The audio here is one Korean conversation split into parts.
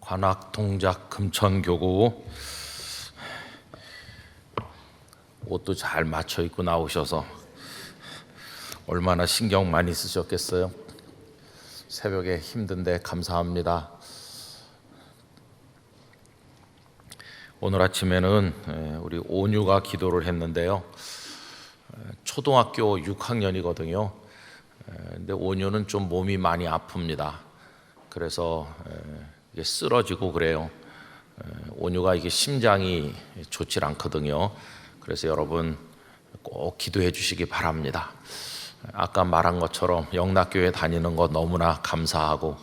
관악 동작 금천교구 옷도 잘 맞춰 입고 나오셔서 얼마나 신경 많이 쓰셨겠어요. 새벽에 힘든데 감사합니다. 오늘 아침에는 우리 온유가 기도를 했는데요. 초등학교 6학년이거든요. 근데 온유는 좀 몸이 많이 아픕니다. 그래서 이게 쓰러지고 그래요. 온유가 이게 심장이 좋질 않거든요. 그래서 여러분 꼭 기도해 주시기 바랍니다. 아까 말한 것처럼 영락교회 다니는 거 너무나 감사하고,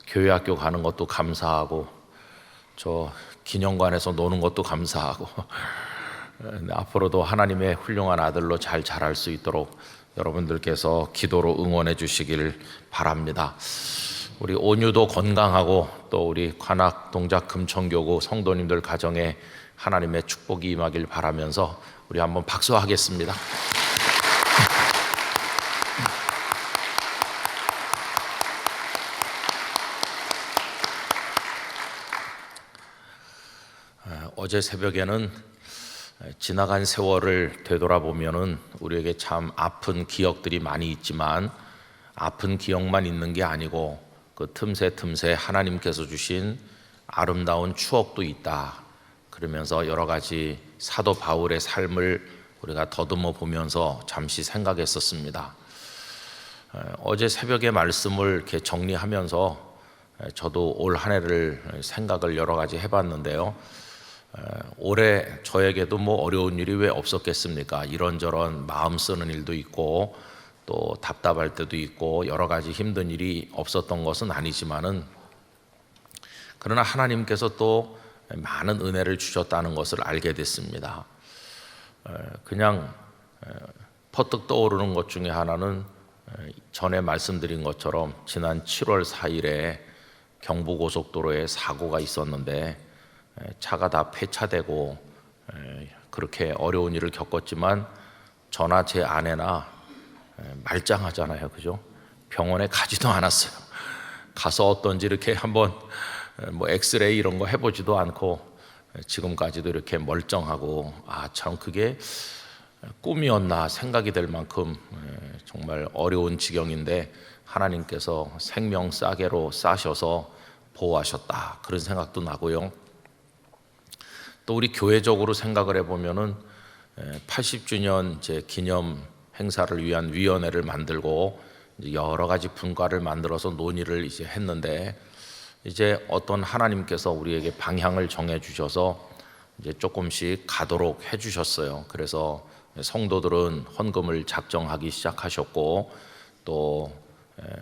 교회학교 가는 것도 감사하고, 저 기념관에서 노는 것도 감사하고, 앞으로도 하나님의 훌륭한 아들로 잘 자랄 수 있도록 여러분들께서 기도로 응원해 주시길 바랍니다. 우리 온유도 건강하고 또 우리 관악 동작 금천교구 성도님들 가정에 하나님의 축복이 임하길 바라면서 우리 한번 박수하겠습니다. 어제 새벽에는 지나간 세월을 되돌아보면은 우리에게 참 아픈 기억들이 많이 있지만, 아픈 기억만 있는 게 아니고 그 틈새 하나님께서 주신 아름다운 추억도 있다. 그러면서 여러 가지 사도 바울의 삶을 우리가 더듬어 보면서 잠시 생각했었습니다. 어제 새벽의 말씀을 이렇게 정리하면서 저도 올 한 해를 생각을 여러 가지 해봤는데요. 올해 저에게도 뭐 어려운 일이 왜 없었겠습니까? 이런저런 마음 쓰는 일도 있고 또 답답할 때도 있고 여러 가지 힘든 일이 없었던 것은 아니지만은, 그러나 하나님께서 또 많은 은혜를 주셨다는 것을 알게 됐습니다. 그냥 퍼뜩 떠오르는 것 중에 하나는 전에 말씀드린 것처럼 지난 7월 4일에 경부고속도로에 사고가 있었는데 차가 다 폐차되고 그렇게 어려운 일을 겪었지만 저나 제 아내나 말짱하잖아요, 그죠? 병원에 가지도 않았어요. 가서 어떤지 이렇게 한번 뭐 엑스레이 이런 거 해보지도 않고 지금까지도 이렇게 멀쩡하고, 참 그게 꿈이었나 생각이 될 만큼 정말 어려운 지경인데 하나님께서 생명 싸게로 싸셔서 보호하셨다, 그런 생각도 나고요. 또 우리 교회적으로 생각을 해보면은 80주년 제 기념 행사를 위한 위원회를 만들고 여러 가지 분과를 만들어서 논의를 이제 했는데, 이제 어떤 하나님께서 우리에게 방향을 정해 주셔서 이제 조금씩 가도록 해 주셨어요. 그래서 성도들은 헌금을 작정하기 시작하셨고, 또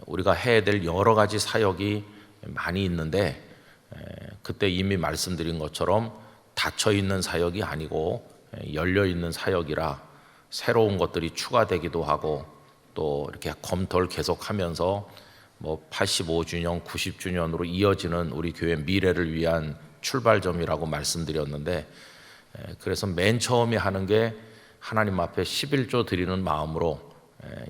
우리가 해야 될 여러 가지 사역이 많이 있는데, 그때 이미 말씀드린 것처럼 닫혀 있는 사역이 아니고 열려 있는 사역이라 새로운 것들이 추가되기도 하고, 또 이렇게 검토를 계속하면서 뭐 85주년, 90주년으로 이어지는 우리 교회 미래를 위한 출발점이라고 말씀드렸는데, 그래서 맨 처음에 하는 게 하나님 앞에 11조 드리는 마음으로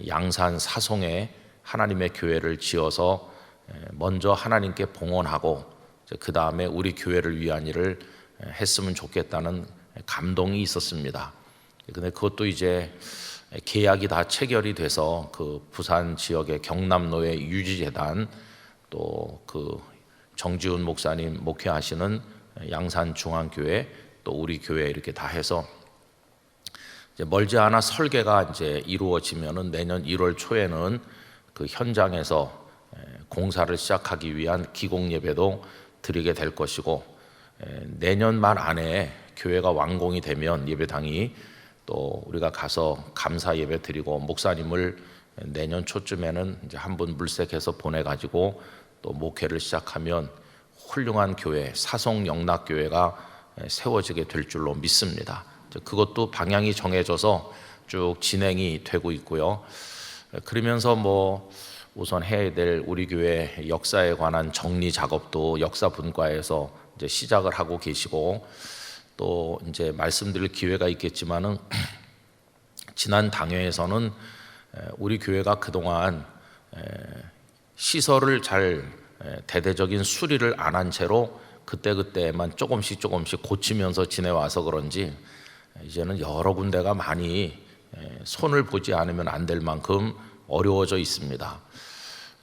양산 사송에 하나님의 교회를 지어서 먼저 하나님께 봉헌하고 그 다음에 우리 교회를 위한 일을 했으면 좋겠다는 감동이 있었습니다. 근데 그것도 이제 계약이 다 체결이 돼서 그 부산 지역의 경남로의 유지재단, 또 그 정지훈 목사님 목회하시는 양산중앙교회, 또 우리 교회 이렇게 다 해서 이제 멀지 않아 설계가 이제 이루어지면은 내년 1월 초에는 그 현장에서 공사를 시작하기 위한 기공 예배도 드리게 될 것이고, 내년 말 안에 교회가 완공이 되면 예배당이 또 우리가 가서 감사 예배 드리고, 목사님을 내년 초쯤에는 이제 한 분 물색해서 보내가지고 또 목회를 시작하면 훌륭한 교회, 사송 영락교회가 세워지게 될 줄로 믿습니다. 그것도 방향이 정해져서 쭉 진행이 되고 있고요. 그러면서 뭐 우선 해야 될 우리 교회 역사에 관한 정리 작업도 역사 분과에서 이제 시작을 하고 계시고, 또 이제 말씀드릴 기회가 있겠지만은 지난 당회에서는 우리 교회가 그동안 시설을 잘 대대적인 수리를 안 한 채로 그때그때만 조금씩 고치면서 지내와서 그런지 이제는 여러 군데가 많이 손을 보지 않으면 안 될 만큼 어려워져 있습니다.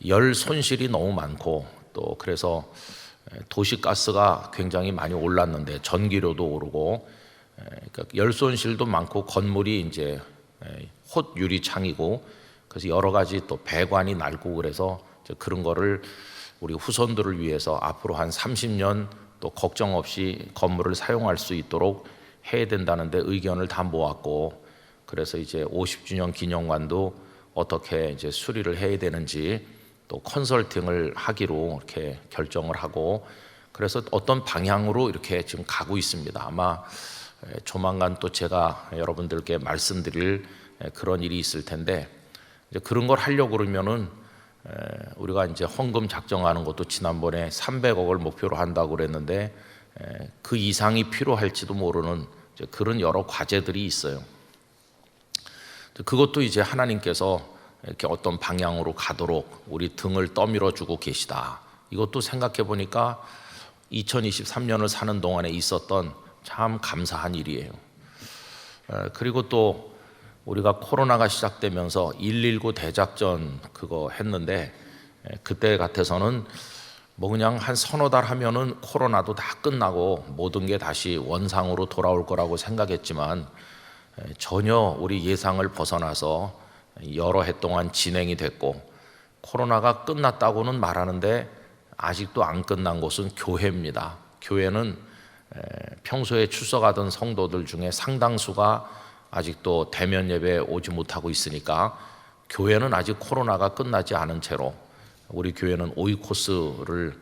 열 손실이 너무 많고 또 그래서 도시가스가 굉장히 많이 올랐는데 전기료도 오르고 그러니까 열 손실도 많고 건물이 이제 홑 유리창이고 그래서 여러 가지 또 배관이 낡고 그래서 그런 거를 우리 후손들을 위해서 앞으로 한 30년 또 걱정 없이 건물을 사용할 수 있도록 해야 된다는데 의견을 다 모았고 그래서 이제 50주년 기념관도 어떻게 이제 수리를 해야 되는지 또 컨설팅을 하기로 이렇게 결정을 하고 그래서 어떤 방향으로 이렇게 지금 가고 있습니다. 아마 조만간 또 제가 여러분들께 말씀드릴 그런 일이 있을 텐데 이제 그런 걸 하려고 그러면은 우리가 이제 헌금 작정하는 것도 지난번에 300억을 목표로 한다고 그랬는데 그 이상이 필요할지도 모르는 이제 그런 여러 과제들이 있어요. 그것도 이제 하나님께서 이렇게 어떤 방향으로 가도록 우리 등을 떠밀어 주고 계시다. 이것도 생각해 보니까 2023년을 사는 동안에 있었던 참 감사한 일이에요. 그리고 또 우리가 코로나가 시작되면서 119 대작전 그거 했는데 그때 같아서는 뭐 그냥 한 서너 달 하면은 코로나도 다 끝나고 모든 게 다시 원상으로 돌아올 거라고 생각했지만 전혀 우리 예상을 벗어나서 여러 해 동안 진행이 됐고 코로나가 끝났다고는 말하는데 아직도 안 끝난 곳은 교회입니다. 교회는 평소에 출석하던 성도들 중에 상당수가 아직도 대면 예배에 오지 못하고 있으니까 교회는 아직 코로나가 끝나지 않은 채로 우리 교회는 오이코스를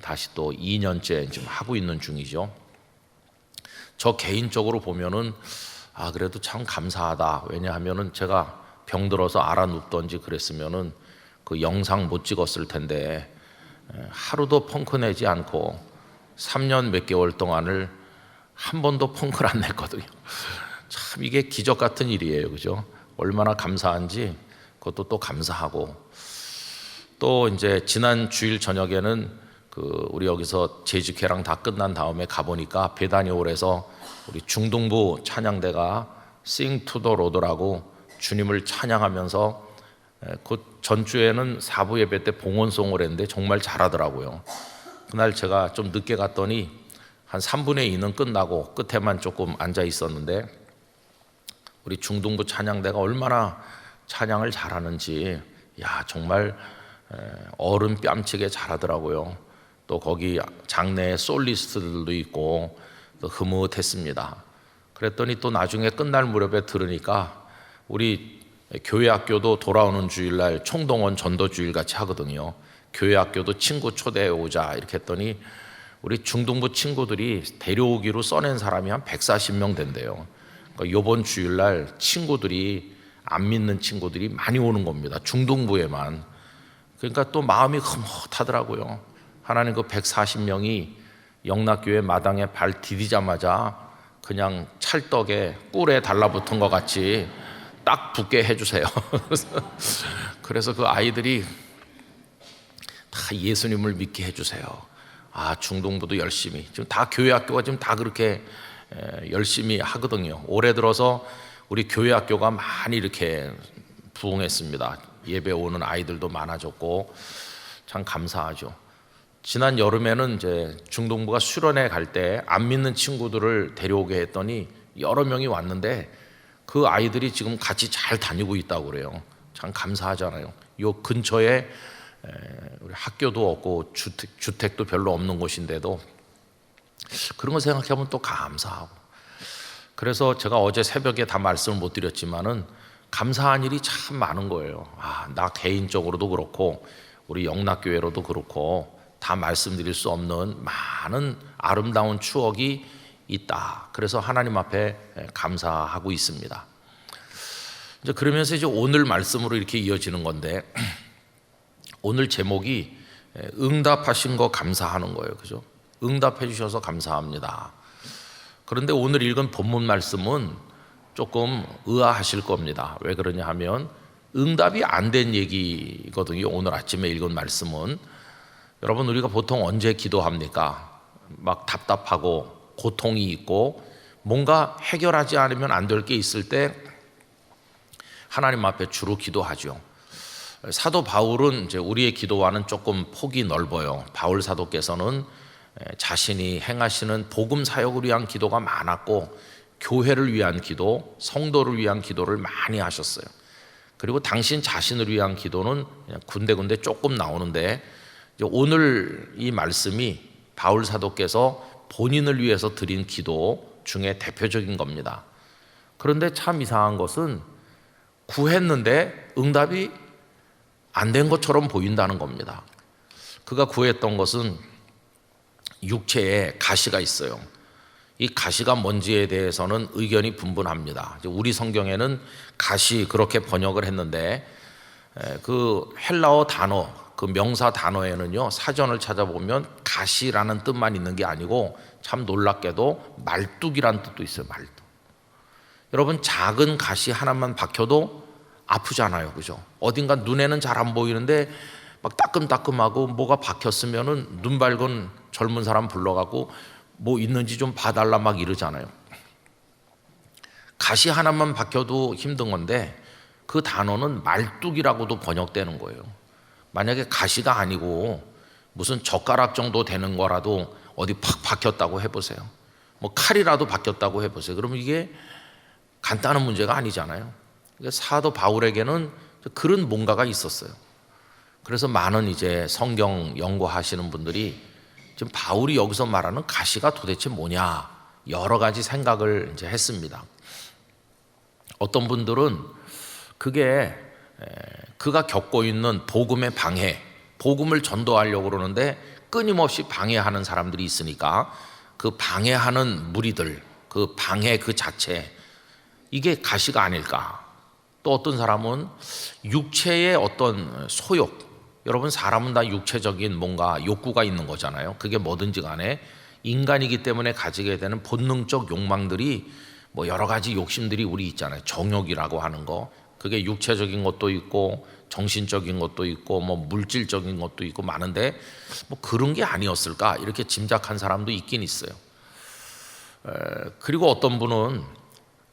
다시 또 2년째 지금 하고 있는 중이죠. 저 개인적으로 보면은 그래도 참 감사하다. 왜냐하면은 제가 병들어서 알아 눕던지 그랬으면은 그 영상 못 찍었을 텐데 하루도 펑크 내지 않고 3년 몇 개월 동안을 한 번도 펑크를 안 냈거든요. 참 이게 기적 같은 일이에요, 그죠? 얼마나 감사한지 그것도 또 감사하고 또 이제 지난 주일 저녁에는 그 우리 여기서 재직회랑 다 끝난 다음에 가보니까 베다니홀에서 우리 중동부 찬양대가 Sing to the Lord라고 주님을 찬양하면서 그 전주에는 4부 예배 때 봉헌송을 했는데 정말 잘하더라고요. 그날 제가 좀 늦게 갔더니 한 3분의 2는 끝나고 끝에만 조금 앉아 있었는데 우리 중동부 찬양대가 얼마나 찬양을 잘하는지 정말 어른 뺨치게 잘하더라고요. 또 거기 장내에 솔리스트들도 있고 또 흐뭇했습니다. 그랬더니 또 나중에 끝날 무렵에 들으니까 우리 교회 학교도 돌아오는 주일날 총동원 전도주일 같이 하거든요. 교회 학교도 친구 초대해 오자 이렇게 했더니 우리 중동부 친구들이 데려오기로 써낸 사람이 한 140명 된대요. 그러니까 이번 주일날 친구들이 안 믿는 친구들이 많이 오는 겁니다. 중동부에만. 그러니까 또 마음이 흐뭇하더라고요. 하나님 그 140명이 영락교회 마당에 발 디디자마자 그냥 찰떡에 꿀에 달라붙은 것 같이 딱 붙게 해주세요. 그래서 그 아이들이 다 예수님을 믿게 해주세요. 중동부도 열심히 지금 다 교회 학교가 지금 다 그렇게 열심히 하거든요. 올해 들어서 우리 교회 학교가 많이 이렇게 부흥했습니다. 예배 오는 아이들도 많아졌고 참 감사하죠. 지난 여름에는 이제 중동부가 수련회 갈 때 안 믿는 친구들을 데려오게 했더니 여러 명이 왔는데 그 아이들이 지금 같이 잘 다니고 있다고 그래요. 참 감사하잖아요. 요 근처에 우리 학교도 없고 주택도 별로 없는 곳인데도 그런 거 생각해보면 또 감사하고 그래서 제가 어제 새벽에 다 말씀을 못 드렸지만은 감사한 일이 참 많은 거예요. 나 개인적으로도 그렇고 우리 영락교회로도 그렇고 다 말씀드릴 수 없는 많은 아름다운 추억이 있다. 그래서 하나님 앞에 감사하고 있습니다. 이제 그러면서 이제 오늘 말씀으로 이렇게 이어지는 건데 오늘 제목이 응답하신 거 감사하는 거예요. 그죠? 응답해 주셔서 감사합니다. 그런데 오늘 읽은 본문 말씀은 조금 의아하실 겁니다. 왜 그러냐 하면 응답이 안 된 얘기거든요. 오늘 아침에 읽은 말씀은 여러분, 우리가 보통 언제 기도합니까? 막 답답하고 고통이 있고 뭔가 해결하지 않으면 안 될 게 있을 때 하나님 앞에 주로 기도하죠. 사도 바울은 이제 우리의 기도와는 조금 폭이 넓어요. 바울 사도께서는 자신이 행하시는 복음 사역을 위한 기도가 많았고 교회를 위한 기도, 성도를 위한 기도를 많이 하셨어요. 그리고 당신 자신을 위한 기도는 그냥 군데군데 조금 나오는데 오늘 이 말씀이 바울 사도께서 본인을 위해서 드린 기도 중에 대표적인 겁니다. 그런데 참 이상한 것은 구했는데 응답이 안 된 것처럼 보인다는 겁니다. 그가 구했던 것은 육체에 가시가 있어요. 이 가시가 뭔지에 대해서는 의견이 분분합니다. 우리 성경에는 가시 그렇게 번역을 했는데 그 헬라어 단어, 그 명사 단어에는요, 사전을 찾아보면 가시라는 뜻만 있는 게 아니고 참 놀랍게도 말뚝이라는 뜻도 있어요. 말뚝. 여러분, 작은 가시 하나만 박혀도 아프잖아요, 그죠? 어딘가 눈에는 잘 안 보이는데 막 따끔따끔하고 뭐가 박혔으면은 눈 밝은 젊은 사람 불러가고 뭐 있는지 좀 봐달라 막 이러잖아요. 가시 하나만 박혀도 힘든 건데 그 단어는 말뚝이라고도 번역되는 거예요. 만약에 가시가 아니고 무슨 젓가락 정도 되는 거라도 어디 팍 박혔다고 해보세요. 뭐 칼이라도 박혔다고 해보세요. 그러면 이게 간단한 문제가 아니잖아요. 사도 바울에게는 그런 뭔가가 있었어요. 그래서 많은 이제 성경 연구하시는 분들이 지금 바울이 여기서 말하는 가시가 도대체 뭐냐 여러 가지 생각을 이제 했습니다. 어떤 분들은 그게 그가 겪고 있는 복음의 방해, 복음을 전도하려고 그러는데 끊임없이 방해하는 사람들이 있으니까 그 방해하는 무리들, 그 방해 그 자체, 이게 가시가 아닐까. 또 어떤 사람은 육체의 어떤 소욕, 여러분 사람은 다 육체적인 뭔가 욕구가 있는 거잖아요. 그게 뭐든지 간에 인간이기 때문에 가지게 되는 본능적 욕망들이 뭐 여러 가지 욕심들이 우리 있잖아요. 정욕이라고 하는 거, 그게 육체적인 것도 있고 정신적인 것도 있고 뭐 물질적인 것도 있고 많은데 뭐 그런 게 아니었을까 이렇게 짐작한 사람도 있긴 있어요. 그리고 어떤 분은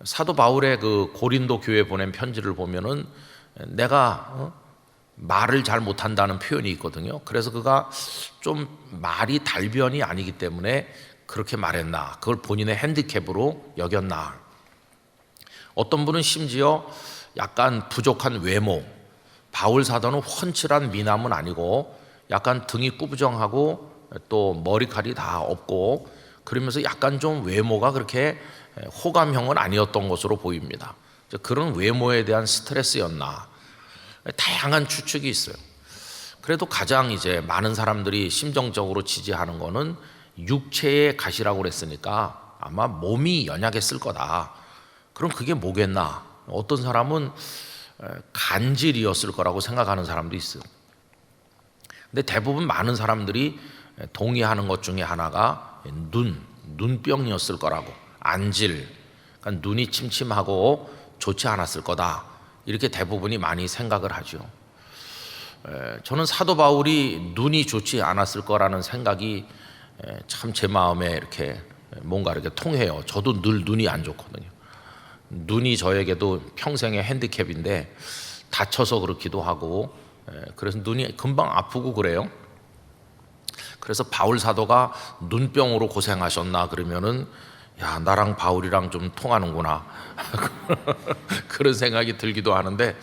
사도 바울의 그 고린도 교회에 보낸 편지를 보면은 내가 말을 잘 못한다는 표현이 있거든요. 그래서 그가 좀 말이 달변이 아니기 때문에 그렇게 말했나, 그걸 본인의 핸디캡으로 여겼나. 어떤 분은 심지어 약간 부족한 외모, 바울 사도는 훤칠한 미남은 아니고 약간 등이 꾸부정하고 또 머리칼이 다 없고 그러면서 약간 좀 외모가 그렇게 호감형은 아니었던 것으로 보입니다. 그런 외모에 대한 스트레스였나, 다양한 추측이 있어요. 그래도 가장 이제 많은 사람들이 심정적으로 지지하는 거는 육체의 가시라고 그랬으니까 아마 몸이 연약했을 거다. 그럼 그게 뭐겠나? 어떤 사람은 간질이었을 거라고 생각하는 사람도 있어요. 근데 대부분 많은 사람들이 동의하는 것 중에 하나가 눈병이었을 거라고. 안질, 그러니까 눈이 침침하고 좋지 않았을 거다. 이렇게 대부분이 많이 생각을 하죠. 저는 사도 바울이 눈이 좋지 않았을 거라는 생각이 참 제 마음에 이렇게 뭔가 이렇게 통해요. 저도 늘 눈이 안 좋거든요. 눈이 저에게도 평생의 핸디캡인데 다쳐서 그렇기도 하고 그래서 눈이 금방 아프고 그래요. 그래서 바울 사도가 눈병으로 고생하셨나 그러면은 야, 나랑 바울이랑 좀 통하는구나 그런 생각이 들기도 하는데,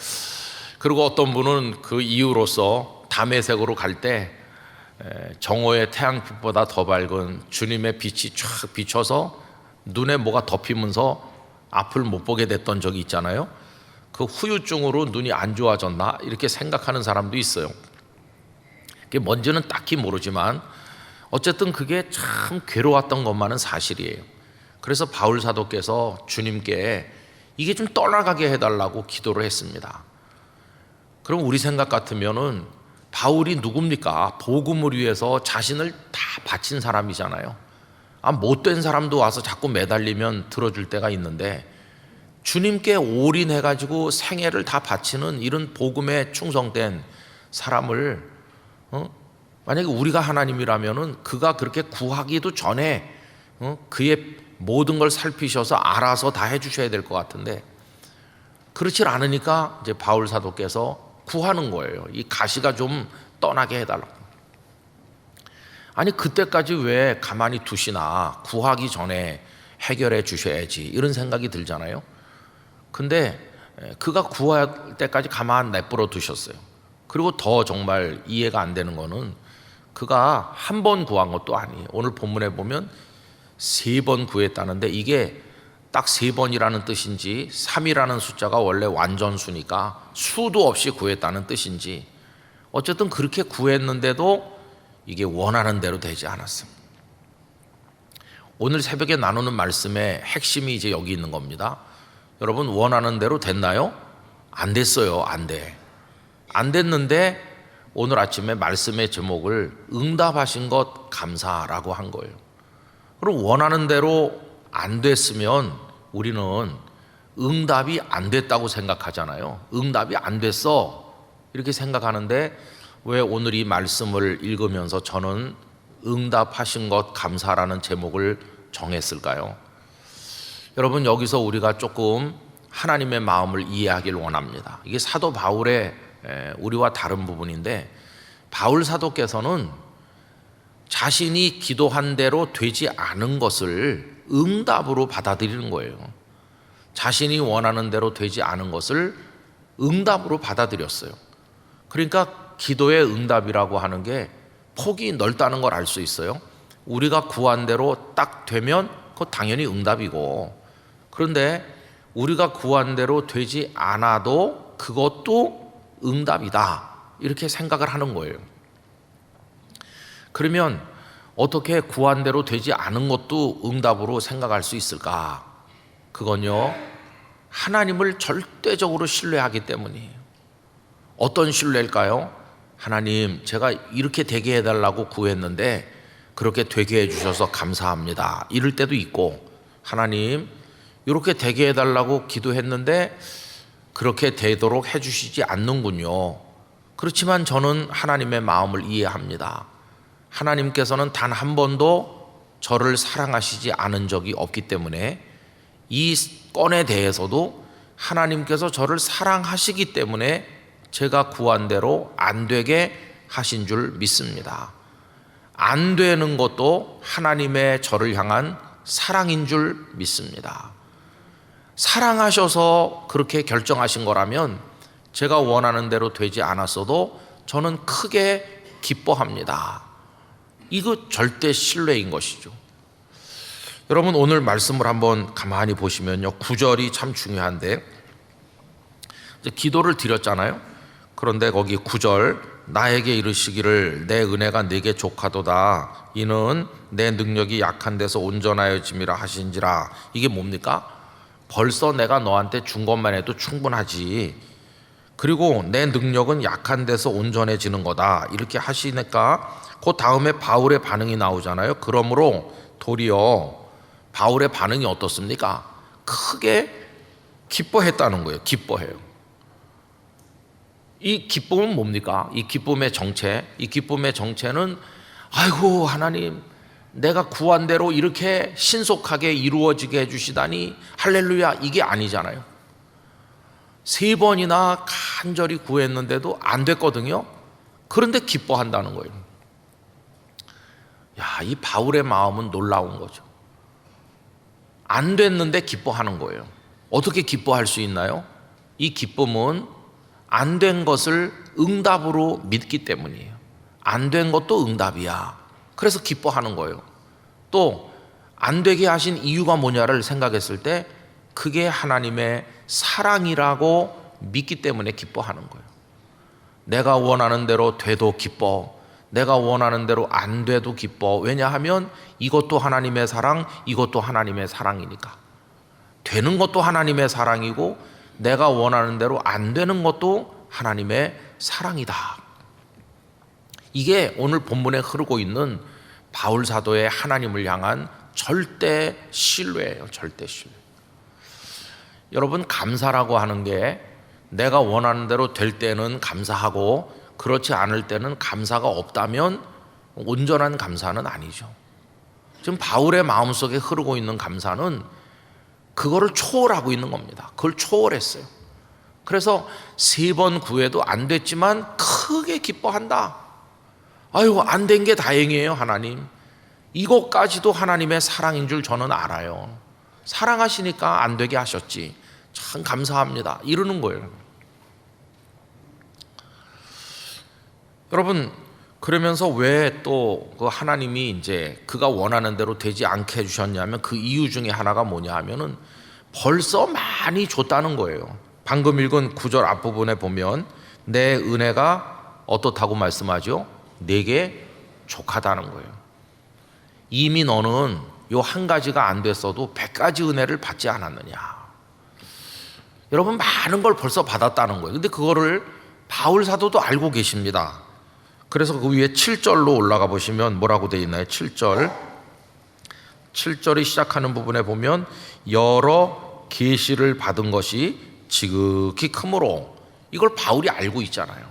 그리고 어떤 분은 그 이유로서 다메섹으로 갈 때 정오의 태양빛보다 더 밝은 주님의 빛이 쫙 비춰서 눈에 뭐가 덮이면서 앞을 못 보게 됐던 적이 있잖아요. 그 후유증으로 눈이 안 좋아졌나 이렇게 생각하는 사람도 있어요. 그게 뭔지는 딱히 모르지만 어쨌든 그게 참 괴로웠던 것만은 사실이에요. 그래서 바울 사도께서 주님께 이게 좀 떠나가게 해달라고 기도를 했습니다. 그럼 우리 생각 같으면은 바울이 누굽니까? 복음을 위해서 자신을 다 바친 사람이잖아요. 못된 사람도 와서 자꾸 매달리면 들어줄 때가 있는데 주님께 올인해가지고 생애를 다 바치는 이런 복음에 충성된 사람을 만약에 우리가 하나님이라면은 그가 그렇게 구하기도 전에 그의 모든 걸 살피셔서 알아서 다 해주셔야 될 것 같은데 그렇지 않으니까 이제 바울 사도께서 구하는 거예요. 이 가시가 좀 떠나게 해달라고. 아니 그때까지 왜 가만히 두시나, 구하기 전에 해결해 주셔야지, 이런 생각이 들잖아요. 근데 그가 구할 때까지 가만 내버려 두셨어요. 그리고 더 정말 이해가 안 되는 거는 그가 한 번 구한 것도 아니에요. 오늘 본문에 보면 3번 구했다는데 이게 딱 3번이라는 뜻인지 3이라는 숫자가 원래 완전수니까 수도 없이 구했다는 뜻인지 어쨌든 그렇게 구했는데도 이게 원하는 대로 되지 않았습니다. 오늘 새벽에 나누는 말씀의 핵심이 이제 여기 있는 겁니다. 여러분, 원하는 대로 됐나요? 안 됐어요. 안 돼. 안 됐는데 오늘 아침에 말씀의 제목을 응답하신 것 감사라고 한 거예요. 그럼 원하는 대로 안 됐으면 우리는 응답이 안 됐다고 생각하잖아요. 응답이 안 됐어 이렇게 생각하는데 왜 오늘 이 말씀을 읽으면서 저는 응답하신 것 감사라는 제목을 정했을까요? 여러분, 여기서 우리가 조금 하나님의 마음을 이해하길 원합니다. 이게 사도 바울의 우리와 다른 부분인데, 바울 사도께서는 자신이 기도한 대로 되지 않은 것을 응답으로 받아들이는 거예요. 자신이 원하는 대로 되지 않은 것을 응답으로 받아들였어요. 그러니까 기도의 응답이라고 하는 게 폭이 넓다는 걸 알 수 있어요. 우리가 구한 대로 딱 되면 그거 당연히 응답이고, 그런데 우리가 구한 대로 되지 않아도 그것도 응답이다, 이렇게 생각을 하는 거예요. 그러면 어떻게 구한 대로 되지 않은 것도 응답으로 생각할 수 있을까? 그건요, 하나님을 절대적으로 신뢰하기 때문이에요. 어떤 신뢰일까요? 하나님, 제가 이렇게 되게 해달라고 구했는데 그렇게 되게 해주셔서 감사합니다, 이럴 때도 있고, 하나님 이렇게 되게 해달라고 기도했는데 그렇게 되도록 해주시지 않는군요. 그렇지만 저는 하나님의 마음을 이해합니다. 하나님께서는 단 한 번도 저를 사랑하시지 않은 적이 없기 때문에 이 건에 대해서도 하나님께서 저를 사랑하시기 때문에 제가 구한 대로 안 되게 하신 줄 믿습니다. 안 되는 것도 하나님의 저를 향한 사랑인 줄 믿습니다. 사랑하셔서 그렇게 결정하신 거라면 제가 원하는 대로 되지 않았어도 저는 크게 기뻐합니다. 이거 절대 신뢰인 것이죠. 여러분, 오늘 말씀을 한번 가만히 보시면요, 9절이 참 중요한데, 이제 기도를 드렸잖아요. 그런데 거기 9절, 나에게 이르시기를 내 은혜가 네게 족하도다, 이는 내 능력이 약한 데서 온전하여짐이라 하신지라. 이게 뭡니까? 벌써 내가 너한테 준 것만 해도 충분하지, 그리고 내 능력은 약한 데서 온전해지는 거다, 이렇게 하시니까 그 다음에 바울의 반응이 나오잖아요. 그러므로 도리어 바울의 반응이 어떻습니까? 크게 기뻐했다는 거예요. 기뻐해요. 이 기쁨은 뭡니까? 이 기쁨의 정체, 이 기쁨의 정체는 아이고 하나님, 내가 구한 대로 이렇게 신속하게 이루어지게 해주시다니 할렐루야, 이게 아니잖아요. 3번이나 간절히 구했는데도 안 됐거든요. 그런데 기뻐한다는 거예요. 야, 이 바울의 마음은 놀라운 거죠. 안 됐는데 기뻐하는 거예요. 어떻게 기뻐할 수 있나요? 이 기쁨은 안 된 것을 응답으로 믿기 때문이에요. 안 된 것도 응답이야. 그래서 기뻐하는 거예요. 또 안 되게 하신 이유가 뭐냐를 생각했을 때 그게 하나님의 사랑이라고 믿기 때문에 기뻐하는 거예요. 내가 원하는 대로 돼도 기뻐, 내가 원하는 대로 안 돼도 기뻐. 왜냐하면 이것도 하나님의 사랑, 이것도 하나님의 사랑이니까. 되는 것도 하나님의 사랑이고 내가 원하는 대로 안 되는 것도 하나님의 사랑이다. 이게 오늘 본문에 흐르고 있는 바울 사도의 하나님을 향한 절대 신뢰예요. 절대 신뢰. 여러분, 감사라고 하는 게 내가 원하는 대로 될 때는 감사하고 그렇지 않을 때는 감사가 없다면 온전한 감사는 아니죠. 지금 바울의 마음속에 흐르고 있는 감사는 그거를 초월하고 있는 겁니다. 그걸 초월했어요. 그래서 3번 구해도 안 됐지만 크게 기뻐한다. 아유, 안 된 게 다행이에요, 하나님. 이것까지도 하나님의 사랑인 줄 저는 알아요. 사랑하시니까 안 되게 하셨지. 참 감사합니다. 이러는 거예요. 여러분, 그러면서 왜 또 그 하나님이 이제 그가 원하는 대로 되지 않게 해주셨냐면 그 이유 중에 하나가 뭐냐 하면은 벌써 많이 줬다는 거예요. 방금 읽은 9절 앞부분에 보면 내 은혜가 어떻다고 말씀하죠? 내게 족하다는 거예요. 이미 너는 요 한 가지가 안 됐어도 100가지 은혜를 받지 않았느냐. 여러분, 많은 걸 벌써 받았다는 거예요. 근데 그거를 바울 사도도 알고 계십니다. 그래서 그 위에 7절로 올라가 보시면 뭐라고 되어 있나요? 7절이 시작하는 부분에 보면 여러 계시를 받은 것이 지극히 크므로, 이걸 바울이 알고 있잖아요.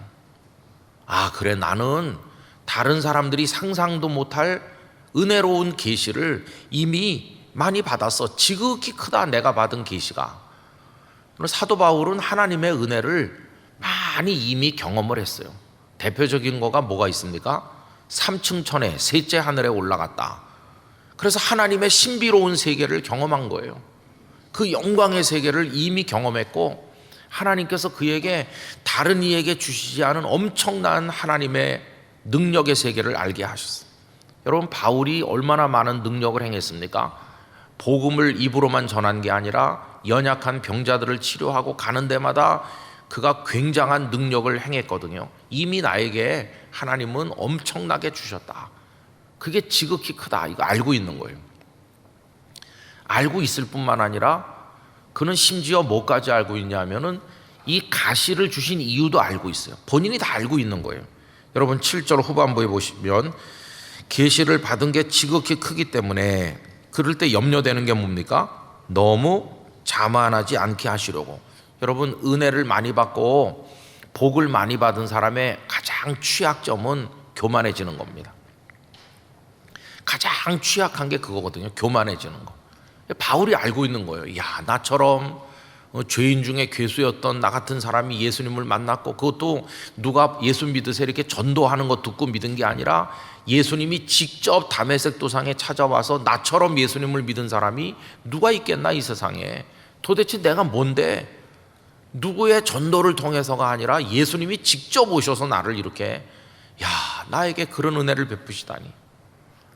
아, 그래, 나는 다른 사람들이 상상도 못할 은혜로운 계시를 이미 많이 받았어. 지극히 크다, 내가 받은 계시가. 사도 바울은 하나님의 은혜를 많이 이미 경험을 했어요. 대표적인 거가 뭐가 있습니까? 3층 천에 셋째 하늘에 올라갔다. 그래서 하나님의 신비로운 세계를 경험한 거예요. 그 영광의 세계를 이미 경험했고, 하나님께서 그에게 다른 이에게 주시지 않은 엄청난 하나님의 능력의 세계를 알게 하셨어요. 여러분, 바울이 얼마나 많은 능력을 행했습니까? 복음을 입으로만 전한 게 아니라 연약한 병자들을 치료하고 가는 데마다 그가 굉장한 능력을 행했거든요. 이미 나에게 하나님은 엄청나게 주셨다. 그게 지극히 크다. 이거 알고 있는 거예요. 알고 있을 뿐만 아니라 그는 심지어 뭐까지 알고 있냐면은 이 가시를 주신 이유도 알고 있어요. 본인이 다 알고 있는 거예요. 여러분, 7절 후반부에 보시면 계시를 받은 게 지극히 크기 때문에 그럴 때 염려되는 게 뭡니까? 너무 자만하지 않게 하시려고. 여러분, 은혜를 많이 받고 복을 많이 받은 사람의 가장 취약점은 교만해지는 겁니다. 가장 취약한 게 그거거든요. 교만해지는 거. 바울이 알고 있는 거예요. 야, 나처럼 죄인 중에 괴수였던 나 같은 사람이 예수님을 만났고, 그것도 누가 예수 믿으세요 이렇게 전도하는 거 듣고 믿은 게 아니라 예수님이 직접 다메섹 도상에 찾아와서 나처럼 예수님을 믿은 사람이 누가 있겠나, 이 세상에. 도대체 내가 뭔데? 누구의 전도를 통해서가 아니라 예수님이 직접 오셔서 나를 이렇게, 야, 나에게 그런 은혜를 베푸시다니.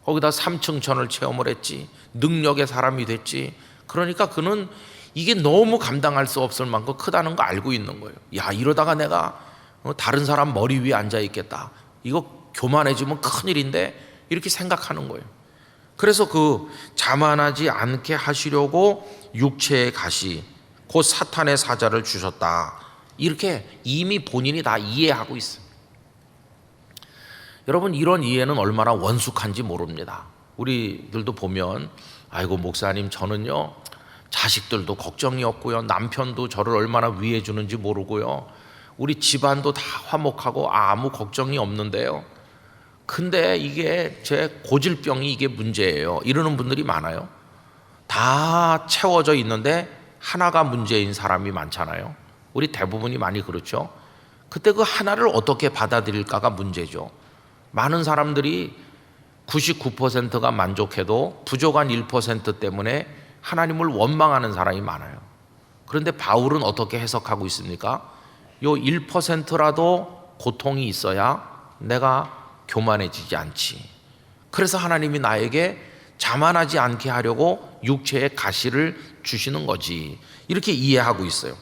거기다 3층 천을 체험을 했지. 능력의 사람이 됐지. 그러니까 그는 이게 너무 감당할 수 없을 만큼 크다는 거 알고 있는 거예요. 야, 이러다가 내가 다른 사람 머리 위에 앉아 있겠다. 이거 교만해지면 큰일인데, 이렇게 생각하는 거예요. 그래서 그 자만하지 않게 하시려고 육체의 가시, 곧 사탄의 사자를 주셨다. 이렇게 이미 본인이 다 이해하고 있어요. 여러분, 이런 이해는 얼마나 원숙한지 모릅니다. 우리들도 보면, 아이고 목사님, 저는요 자식들도 걱정이 없고요, 남편도 저를 얼마나 위해 주는지 모르고요, 우리 집안도 다 화목하고 아무 걱정이 없는데요, 근데 이게 제 고질병이 이게 문제예요, 이러는 분들이 많아요. 다 채워져 있는데 하나가 문제인 사람이 많잖아요. 우리 대부분이 많이 그렇죠. 그때 그 하나를 어떻게 받아들일까가 문제죠. 많은 사람들이 99%가 만족해도 부족한 1% 때문에 하나님을 원망하는 사람이 많아요. 그런데 바울은 어떻게 해석하고 있습니까? 요 1%라도 고통이 있어야 내가 교만해지지 않지. 그래서 하나님이 나에게 자만하지 않게 하려고 육체의 가시를 주시는 거지. 이렇게 이해하고 있어요.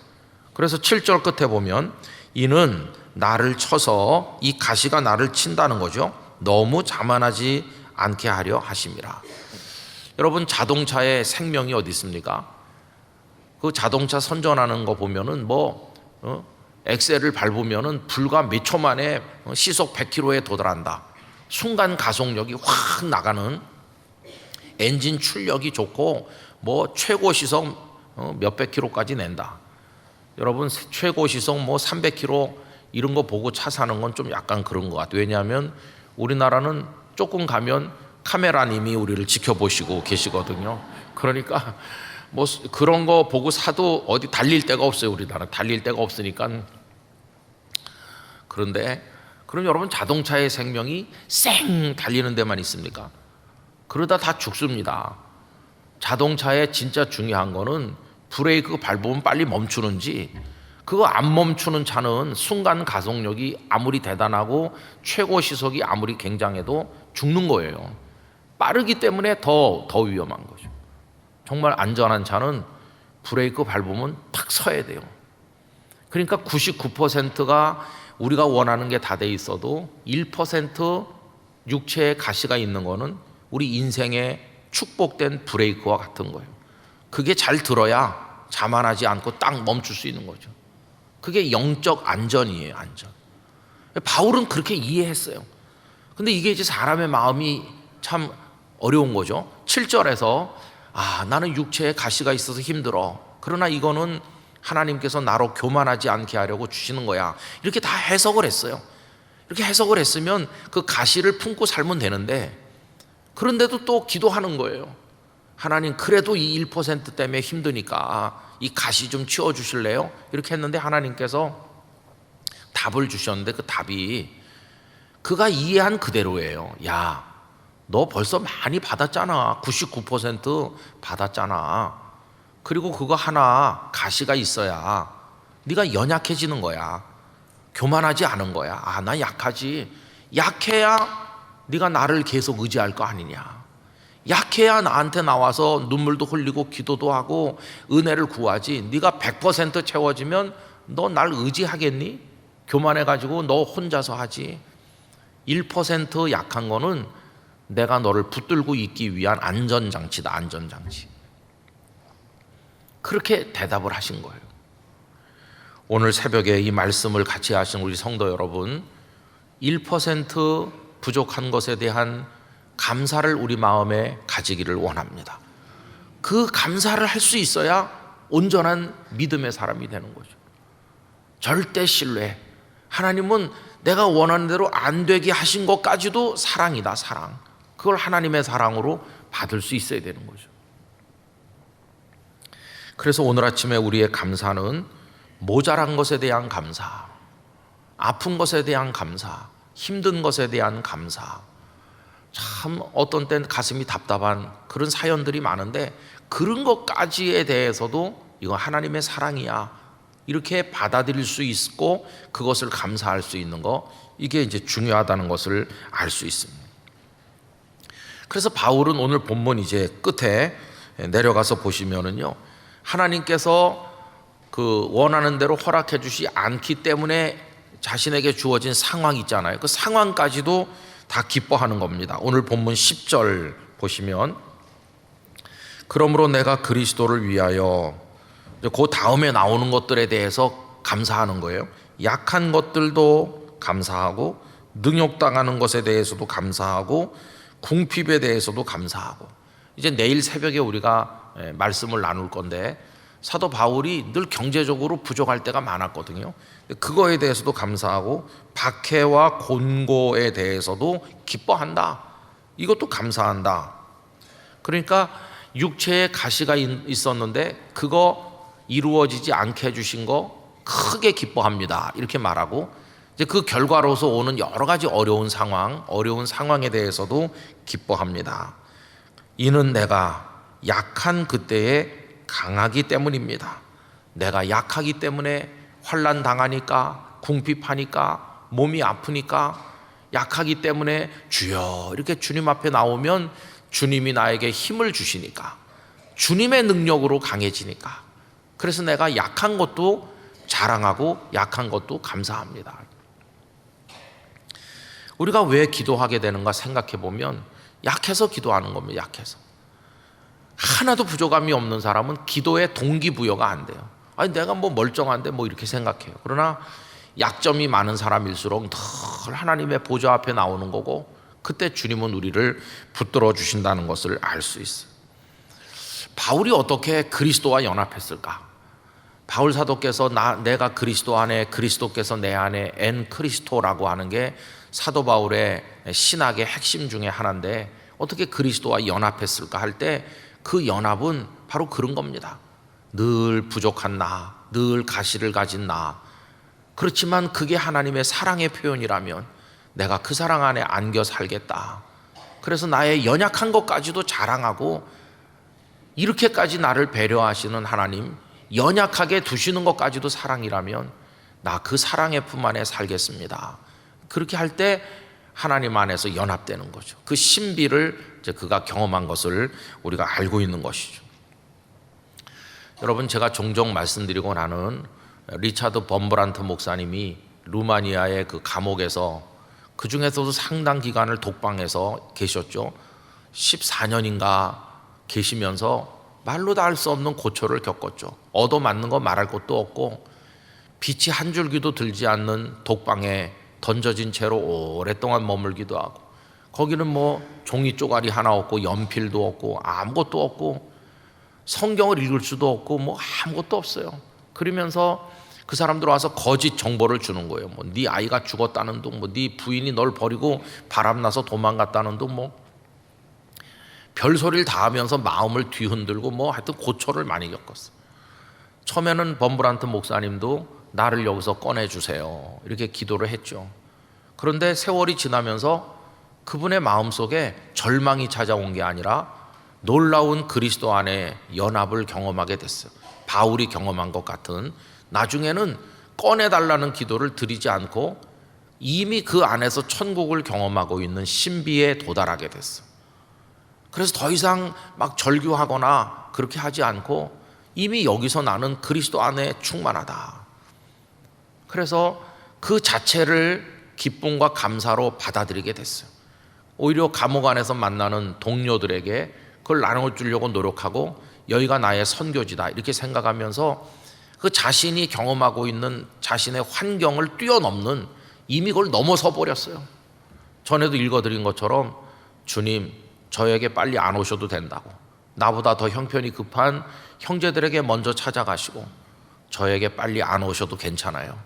그래서 7절 끝에 보면 이는 나를 쳐서, 이 가시가 나를 친다는 거죠. 너무 자만하지 않게 하려 하심이라. 여러분, 자동차에 생명이 어디 있습니까? 그 자동차 선전하는 거 보면은 엑셀을 밟으면은 불과 몇 초 만에 시속 100km에 도달한다. 순간 가속력이 확 나가는, 엔진 출력이 좋고 최고 시속 몇백 킬로까지 낸다. 여러분, 최고 시속 300km 이런 거 보고 차 사는 건 좀 약간 그런 것 같아요. 왜냐하면 우리나라는 조금 가면 카메라님이 우리를 지켜보시고 계시거든요. 그러니까 뭐 그런 거 보고 사도 어디 달릴 데가 없어요. 우리나라 달릴 데가 없으니까. 그런데 그럼 여러분, 자동차의 생명이 쌩 달리는 데만 있습니까? 그러다 다 죽습니다. 자동차에 진짜 중요한 거는 브레이크 밟으면 빨리 멈추는지, 그거 안 멈추는 차는 순간 가속력이 아무리 대단하고 최고 시속이 아무리 굉장해도 죽는 거예요. 빠르기 때문에 더 위험한 거죠. 정말 안전한 차는 브레이크 밟으면 탁 서야 돼요. 그러니까 99%가 우리가 원하는 게 다 돼 있어도 1% 육체에 가시가 있는 거는 우리 인생의 축복된 브레이크와 같은 거예요. 그게 잘 들어야 자만하지 않고 딱 멈출 수 있는 거죠. 그게 영적 안전이에요, 안전. 바울은 그렇게 이해했어요. 근데 이게 이제 사람의 마음이 참 어려운 거죠. 7절에서 나는 육체에 가시가 있어서 힘들어. 그러나 이거는 하나님께서 나로 교만하지 않게 하려고 주시는 거야. 이렇게 다 해석을 했어요. 이렇게 해석을 했으면 그 가시를 품고 살면 되는데, 그런데도 또 기도하는 거예요. 하나님, 그래도 이 1% 때문에 힘드니까 이 가시 좀 치워주실래요? 이렇게 했는데 하나님께서 답을 주셨는데, 그 답이 그가 이해한 그대로예요. 야, 너 벌써 많이 받았잖아. 99% 받았잖아. 그리고 그거 하나 가시가 있어야 네가 연약해지는 거야. 교만하지 않은 거야. 나 약하지. 약해야 네가 나를 계속 의지할 거 아니냐. 약해야 나한테 나와서 눈물도 흘리고 기도도 하고 은혜를 구하지. 네가 100% 채워지면 너 날 의지하겠니? 교만해가지고 너 혼자서 하지. 1% 약한 거는 내가 너를 붙들고 있기 위한 안전장치다, 안전장치. 그렇게 대답을 하신 거예요. 오늘 새벽에 이 말씀을 같이 하신 우리 성도 여러분, 1% 부족한 것에 대한 감사를 우리 마음에 가지기를 원합니다. 그 감사를 할 수 있어야 온전한 믿음의 사람이 되는 거죠. 절대 신뢰. 하나님은 내가 원하는 대로 안 되게 하신 것까지도 사랑이다, 사랑. 그걸 하나님의 사랑으로 받을 수 있어야 되는 거죠. 그래서 오늘 아침에 우리의 감사는 모자란 것에 대한 감사, 아픈 것에 대한 감사, 힘든 것에 대한 감사. 참 어떤 때는 가슴이 답답한 그런 사연들이 많은데, 그런 것까지에 대해서도 이건 하나님의 사랑이야, 이렇게 받아들일 수 있고 그것을 감사할 수 있는 거, 이게 이제 중요하다는 것을 알 수 있습니다. 그래서 바울은 오늘 본문 이제 끝에 내려가서 보시면은요, 하나님께서 그 원하는 대로 허락해 주지 않기 때문에 자신에게 주어진 상황 있잖아요. 그 상황까지도 다 기뻐하는 겁니다. 오늘 본문 10절 보시면, 그러므로 내가 그리스도를 위하여, 그 다음에 나오는 것들에 대해서 감사하는 거예요. 약한 것들도 감사하고, 능욕당하는 것에 대해서도 감사하고, 궁핍에 대해서도 감사하고. 이제 내일 새벽에 우리가 말씀을 나눌 건데, 사도 바울이 늘 경제적으로 부족할 때가 많았거든요. 그거에 대해서도 감사하고, 박해와 곤고에 대해서도 기뻐한다. 이것도 감사한다. 그러니까 육체에 가시가 있었는데 그거 이루어지지 않게 해주신 거 크게 기뻐합니다, 이렇게 말하고, 이제 그 결과로서 오는 여러 가지 어려운 상황에 대해서도 기뻐합니다. 이는 내가 약한 그때에 강하기 때문입니다. 내가 약하기 때문에 환난 당하니까, 궁핍하니까, 몸이 아프니까, 약하기 때문에 주여 이렇게 주님 앞에 나오면 주님이 나에게 힘을 주시니까, 주님의 능력으로 강해지니까, 그래서 내가 약한 것도 자랑하고 약한 것도 감사합니다. 우리가 왜 기도하게 되는가 생각해 보면 약해서 기도하는 겁니다. 약해서. 하나도 부족함이 없는 사람은 기도에 동기부여가 안 돼요. 아니 내가 뭐 멀쩡한데 뭐 이렇게 생각해요. 그러나 약점이 많은 사람일수록 늘 하나님의 보좌 앞에 나오는 거고, 그때 주님은 우리를 붙들어 주신다는 것을 알 수 있어요. 바울이 어떻게 그리스도와 연합했을까? 바울 사도께서 내가 그리스도 안에, 그리스도께서 내 안에 엔 크리스토라고 하는 게 사도 바울의 신학의 핵심 중에 하나인데 어떻게 그리스도와 연합했을까 할 때 그 연합은 바로 그런 겁니다. 늘 부족한 나, 늘 가시를 가진 나. 그렇지만 그게 하나님의 사랑의 표현이라면 내가 그 사랑 안에 안겨 살겠다. 그래서 나의 연약한 것까지도 자랑하고 이렇게까지 나를 배려하시는 하나님, 연약하게 두시는 것까지도 사랑이라면 나 그 사랑의 품 안에 살겠습니다. 그렇게 할 때 하나님 안에서 연합되는 거죠. 그 신비를 이제 그가 경험한 것을 우리가 알고 있는 것이죠. 여러분, 제가 종종 말씀드리고 나는 리차드 범브란트 목사님이 루마니아의 그 감옥에서 그 중에서도 상당 기간을 독방에서 계셨죠. 14년인가 계시면서 말로 다 할 수 없는 고초를 겪었죠. 얻어맞는 거 말할 것도 없고 빛이 한 줄기도 들지 않는 독방에 던져진 채로 오랫동안 머물기도 하고 거기는 뭐 종이 쪼가리 하나 없고 연필도 없고 아무것도 없고 성경을 읽을 수도 없고 뭐 아무것도 없어요. 그러면서 그 사람들 와서 거짓 정보를 주는 거예요. 뭐 네 아이가 죽었다는 둥, 뭐 네 부인이 널 버리고 바람나서 도망갔다는 둥, 뭐 별소리를 다 하면서 마음을 뒤흔들고 뭐 하여튼 고초를 많이 겪었어. 처음에는 범브란트 목사님도 나를 여기서 꺼내주세요 이렇게 기도를 했죠. 그런데 세월이 지나면서 그분의 마음속에 절망이 찾아온 게 아니라 놀라운 그리스도 안에 연합을 경험하게 됐어요. 바울이 경험한 것 같은, 나중에는 꺼내달라는 기도를 드리지 않고 이미 그 안에서 천국을 경험하고 있는 신비에 도달하게 됐어요. 그래서 더 이상 막 절규하거나 그렇게 하지 않고 이미 여기서 나는 그리스도 안에 충만하다. 그래서 그 자체를 기쁨과 감사로 받아들이게 됐어요. 오히려 감옥 안에서 만나는 동료들에게 그걸 나눠주려고 노력하고 여기가 나의 선교지다 이렇게 생각하면서 그 자신이 경험하고 있는 자신의 환경을 뛰어넘는, 이미 그걸 넘어서 버렸어요. 전에도 읽어드린 것처럼 주님 저에게 빨리 안 오셔도 된다고, 나보다 더 형편이 급한 형제들에게 먼저 찾아가시고 저에게 빨리 안 오셔도 괜찮아요.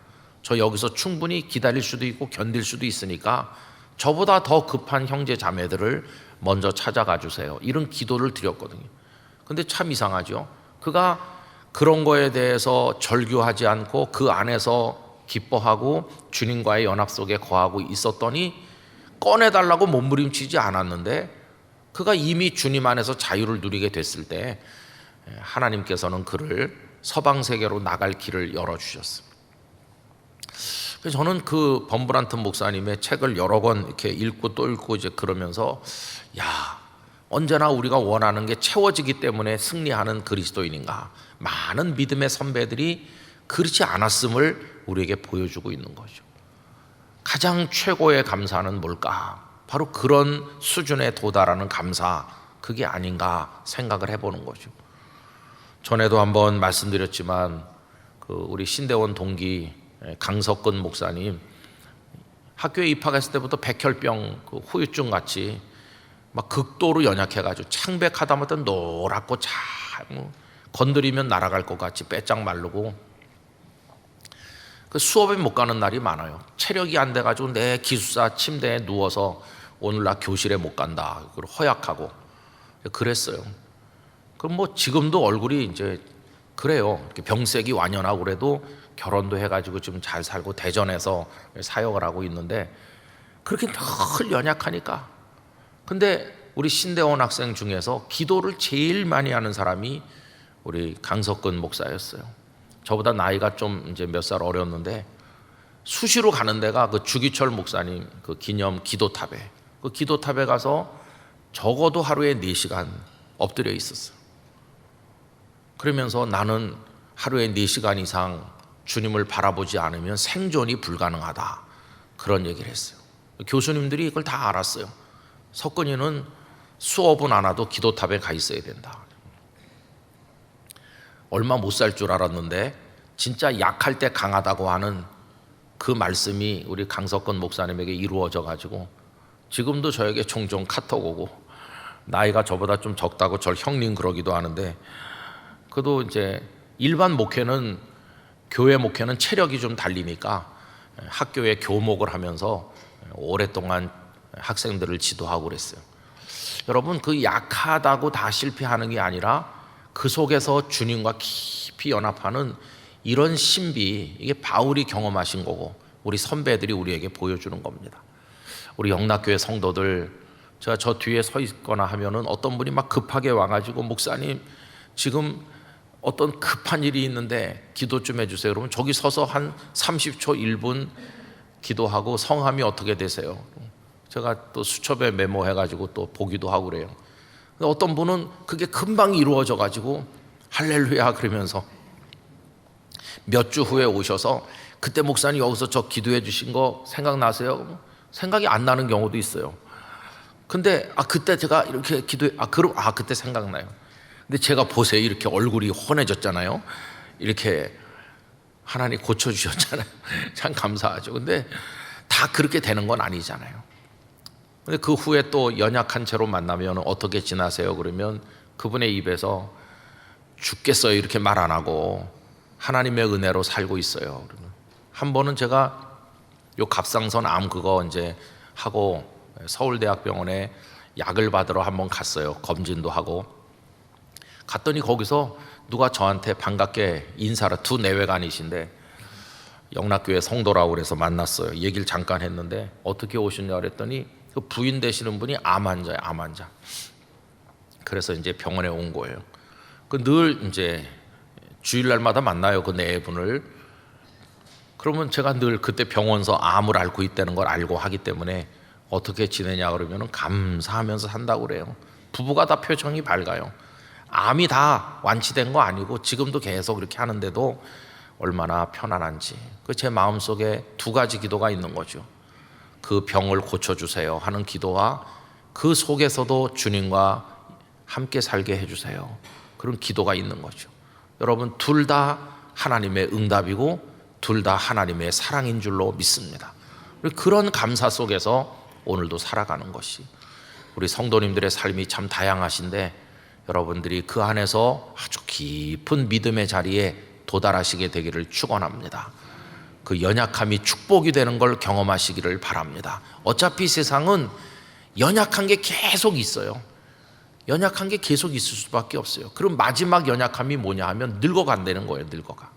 저 여기서 충분히 기다릴 수도 있고 견딜 수도 있으니까 저보다 더 급한 형제 자매들을 먼저 찾아가 주세요. 이런 기도를 드렸거든요. 근데 참 이상하죠. 그가 그런 거에 대해서 절규하지 않고 그 안에서 기뻐하고 주님과의 연합 속에 거하고 있었더니 꺼내달라고 몸부림치지 않았는데 그가 이미 주님 안에서 자유를 누리게 됐을 때 하나님께서는 그를 서방 세계로 나갈 길을 열어주셨습니다. 그래서 저는 그 범브란트 목사님의 책을 여러 권 이렇게 읽고 또 읽고 이제 그러면서 야, 언제나 우리가 원하는 게 채워지기 때문에 승리하는 그리스도인인가? 많은 믿음의 선배들이 그렇지 않았음을 우리에게 보여주고 있는 거죠. 가장 최고의 감사는 뭘까? 바로 그런 수준에 도달하는 감사, 그게 아닌가 생각을 해보는 거죠. 전에도 한번 말씀드렸지만 그 우리 신대원 동기 강석근 목사님 학교에 입학했을 때부터 백혈병, 그 후유증 같이 막 극도로 연약해가지고 창백하다못해 노랗고 참 건드리면 날아갈 것 같이 빼짝 마르고 그 수업에 못 가는 날이 많아요. 체력이 안 돼가지고 내 기숙사 침대에 누워서 오늘 나 교실에 못 간다. 그걸 허약하고 그랬어요. 그럼 뭐 지금도 얼굴이 이제 그래요. 이렇게 병색이 완연하고 그래도 결혼도 해가지고 좀 잘 살고 대전에서 사역을 하고 있는데 그렇게 늘 연약하니까. 근데 우리 신대원 학생 중에서 기도를 제일 많이 하는 사람이 우리 강석근 목사였어요. 저보다 나이가 좀 이제 몇 살 어렸는데 수시로 가는 데가 그 주기철 목사님 그 기념 기도탑에, 그 기도탑에 가서 적어도 하루에 4시간 엎드려 있었어요. 그러면서 나는 하루에 4시간 이상 주님을 바라보지 않으면 생존이 불가능하다, 그런 얘기를 했어요. 교수님들이 이걸 다 알았어요. 석근이는 수업은 안 와도 기도탑에 가 있어야 된다. 얼마 못 살 줄 알았는데 진짜 약할 때 강하다고 하는 그 말씀이 우리 강석근 목사님에게 이루어져 가지고 지금도 저에게 종종 카톡 오고, 나이가 저보다 좀 적다고 절 형님 그러기도 하는데, 그래도 이제 일반 목회는, 교회 목회는 체력이 좀 달리니까 학교에 교목을 하면서 오랫동안 학생들을 지도하고 그랬어요. 여러분, 그 약하다고 다 실패하는 게 아니라 그 속에서 주님과 깊이 연합하는 이런 신비, 이게 바울이 경험하신 거고 우리 선배들이 우리에게 보여주는 겁니다. 우리 영락교회 성도들, 제가 저 뒤에 서 있거나 하면은 어떤 분이 막 급하게 와가지고 목사님 지금 어떤 급한 일이 있는데 기도 좀 해주세요. 그러면 저기 서서 한 30초 1분 기도하고 성함이 어떻게 되세요? 제가 또 수첩에 메모해가지고 또 보기도 하고 그래요. 근데 어떤 분은 그게 금방 이루어져 가지고 할렐루야 그러면서 몇 주 후에 오셔서 그때 목사님 여기서 저 기도해 주신 거 생각나세요? 생각이 안 나는 경우도 있어요. 근데 그때 제가 이렇게 기도해 그럼 그때 생각나요. 근데 제가 보세요, 이렇게 얼굴이 환해졌잖아요. 이렇게 하나님 고쳐주셨잖아요. 참 감사하죠. 근데 다 그렇게 되는 건 아니잖아요. 근데 그 후에 또 연약한 채로 만나면 어떻게 지나세요? 그러면 그분의 입에서 죽겠어요 이렇게 말 안 하고 하나님의 은혜로 살고 있어요. 한 번은 제가 요 갑상선 암 그거 이제 하고 서울대학병원에 약을 받으러 한번 갔어요. 검진도 하고 갔더니 거기서 누가 저한테 반갑게 인사를, 두 내외관이신데 영락교회 성도라고 그래서 만났어요. 얘기를 잠깐 했는데 어떻게 오셨냐 그랬더니 그 부인 되시는 분이 암 환자예요, 암 환자. 그래서 이제 병원에 온 거예요. 그 늘 이제 주일날마다 만나요, 그 내분을. 그러면 제가 늘 그때 병원서 암을 앓고 있다는 걸 알고 하기 때문에 어떻게 지내냐 그러면 감사하면서 산다고 그래요. 부부가 다 표정이 밝아요. 암이 다 완치된 거 아니고 지금도 계속 이렇게 하는데도 얼마나 편안한지. 그 제 마음속에 두 가지 기도가 있는 거죠. 그 병을 고쳐주세요 하는 기도와 그 속에서도 주님과 함께 살게 해주세요, 그런 기도가 있는 거죠. 여러분, 둘 다 하나님의 응답이고 둘 다 하나님의 사랑인 줄로 믿습니다. 그런 감사 속에서 오늘도 살아가는 것이, 우리 성도님들의 삶이 참 다양하신데 여러분들이 그 안에서 아주 깊은 믿음의 자리에 도달하시게 되기를 축원합니다. 그 연약함이 축복이 되는 걸 경험하시기를 바랍니다. 어차피 세상은 연약한 게 계속 있어요. 연약한 게 계속 있을 수밖에 없어요. 그럼 마지막 연약함이 뭐냐 하면 늙어간다는 거예요. 늙어가.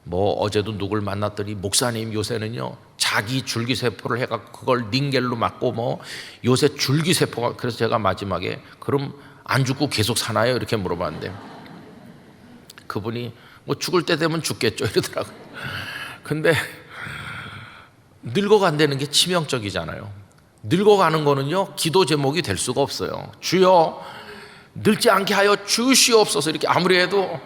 뭐 어제도 누굴 만났더니 목사님 요새는요 자기 줄기세포를 해갖고 그걸 닌겔로 맞고 뭐 요새 줄기세포가, 그래서 제가 마지막에 그럼 안 죽고 계속 사나요? 이렇게 물어봤는데 그분이 뭐 죽을 때 되면 죽겠죠 이러더라고요. 근데 늙어간다는 게 치명적이잖아요. 늙어가는 거는요 기도 제목이 될 수가 없어요. 주여 늙지 않게 하여 주시옵소서, 이렇게 아무리 해도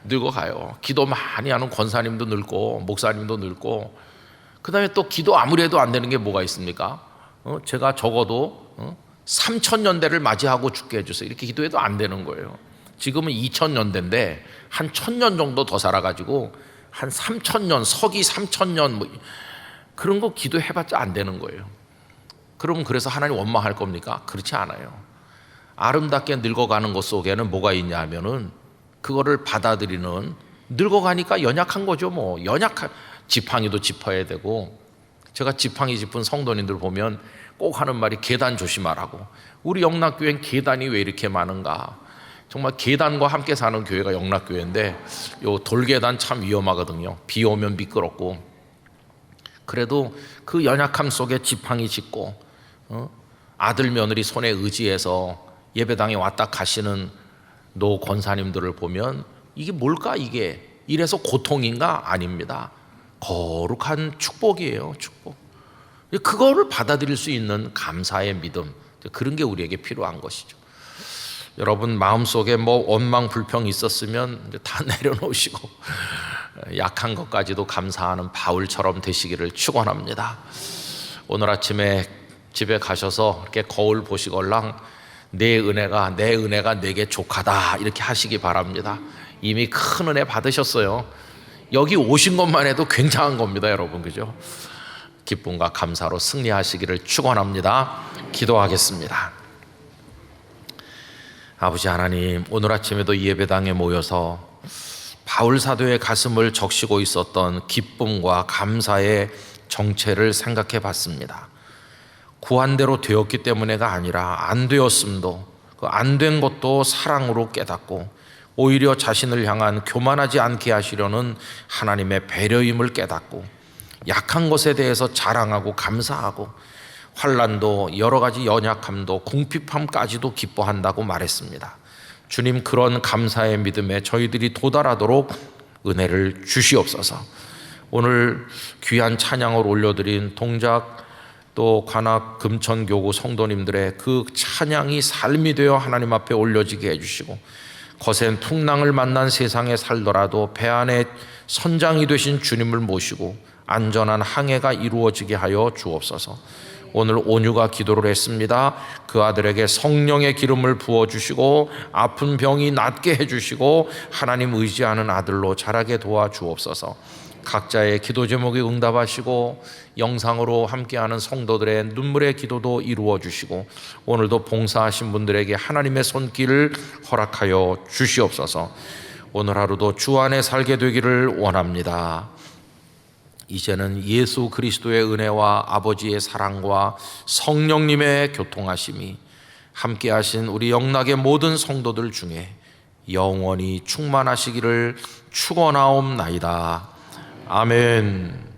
늙어가요. 기도 많이 하는 권사님도 늙고 목사님도 늙고, 그 다음에 또 기도 아무리 해도 안 되는 게 뭐가 있습니까? 제가 적어도 3000년대를 맞이하고 죽게 해주세요 이렇게 기도해도 안 되는 거예요. 지금은 2000년대인데 한 1000년 정도 더 살아가지고 한 3000년, 서기 3000년 뭐 그런 거 기도해봤자 안 되는 거예요. 그러면 그래서 하나님 원망할 겁니까? 그렇지 않아요. 아름답게 늙어가는 것 속에는 뭐가 있냐 하면은 그거를 받아들이는, 늙어가니까 연약한 거죠. 뭐 지팡이도 짚어야 되고, 제가 지팡이 짚은 성도님들 보면 꼭 하는 말이 계단 조심하라고. 우리 영락교회는 계단이 왜 이렇게 많은가? 정말 계단과 함께 사는 교회가 영락교회인데 요 돌계단 참 위험하거든요. 비 오면 미끄럽고. 그래도 그 연약함 속에 지팡이 짚고 아들 며느리 손에 의지해서 예배당에 왔다 가시는 노 권사님들을 보면 이게 뭘까, 이게 이래서 고통인가? 아닙니다. 거룩한 축복이에요. 축복. 그거를 받아들일 수 있는 감사의 믿음, 그런 게 우리에게 필요한 것이죠. 여러분 마음속에 뭐 원망 불평이 있었으면 다 내려놓으시고 약한 것까지도 감사하는 바울처럼 되시기를 축원합니다. 오늘 아침에 집에 가셔서 이렇게 거울 보시걸랑 내 은혜가 내게 족하다 이렇게 하시기 바랍니다. 이미 큰 은혜 받으셨어요. 여기 오신 것만 해도 굉장한 겁니다, 여러분. 그죠? 기쁨과 감사로 승리하시기를 축원합니다. 기도하겠습니다. 아버지 하나님, 오늘 아침에도 이 예배당에 모여서 바울 사도의 가슴을 적시고 있었던 기쁨과 감사의 정체를 생각해 봤습니다. 구한대로 되었기 때문에가 아니라 안 되었음도, 그 안 된 것도 사랑으로 깨닫고 오히려 자신을 향한 교만하지 않게 하시려는 하나님의 배려임을 깨닫고 약한 것에 대해서 자랑하고 감사하고 환난도 여러 가지 연약함도 궁핍함까지도 기뻐한다고 말했습니다. 주님, 그런 감사의 믿음에 저희들이 도달하도록 은혜를 주시옵소서. 오늘 귀한 찬양을 올려드린 동작 또 관악 금천교구 성도님들의 그 찬양이 삶이 되어 하나님 앞에 올려지게 해주시고, 거센 풍랑을 만난 세상에 살더라도 배 안에 선장이 되신 주님을 모시고 안전한 항해가 이루어지게 하여 주옵소서. 오늘 온유가 기도를 했습니다. 그 아들에게 성령의 기름을 부어주시고 아픈 병이 낫게 해주시고 하나님 의지하는 아들로 자라게 도와주옵소서. 각자의 기도 제목에 응답하시고 영상으로 함께하는 성도들의 눈물의 기도도 이루어 주시고 오늘도 봉사하신 분들에게 하나님의 손길을 허락하여 주시옵소서. 오늘 하루도 주 안에 살게 되기를 원합니다. 이제는 예수 그리스도의 은혜와 아버지의 사랑과 성령님의 교통하심이 함께하신 우리 영락의 모든 성도들 중에 영원히 충만하시기를 축원하옵나이다. 아멘.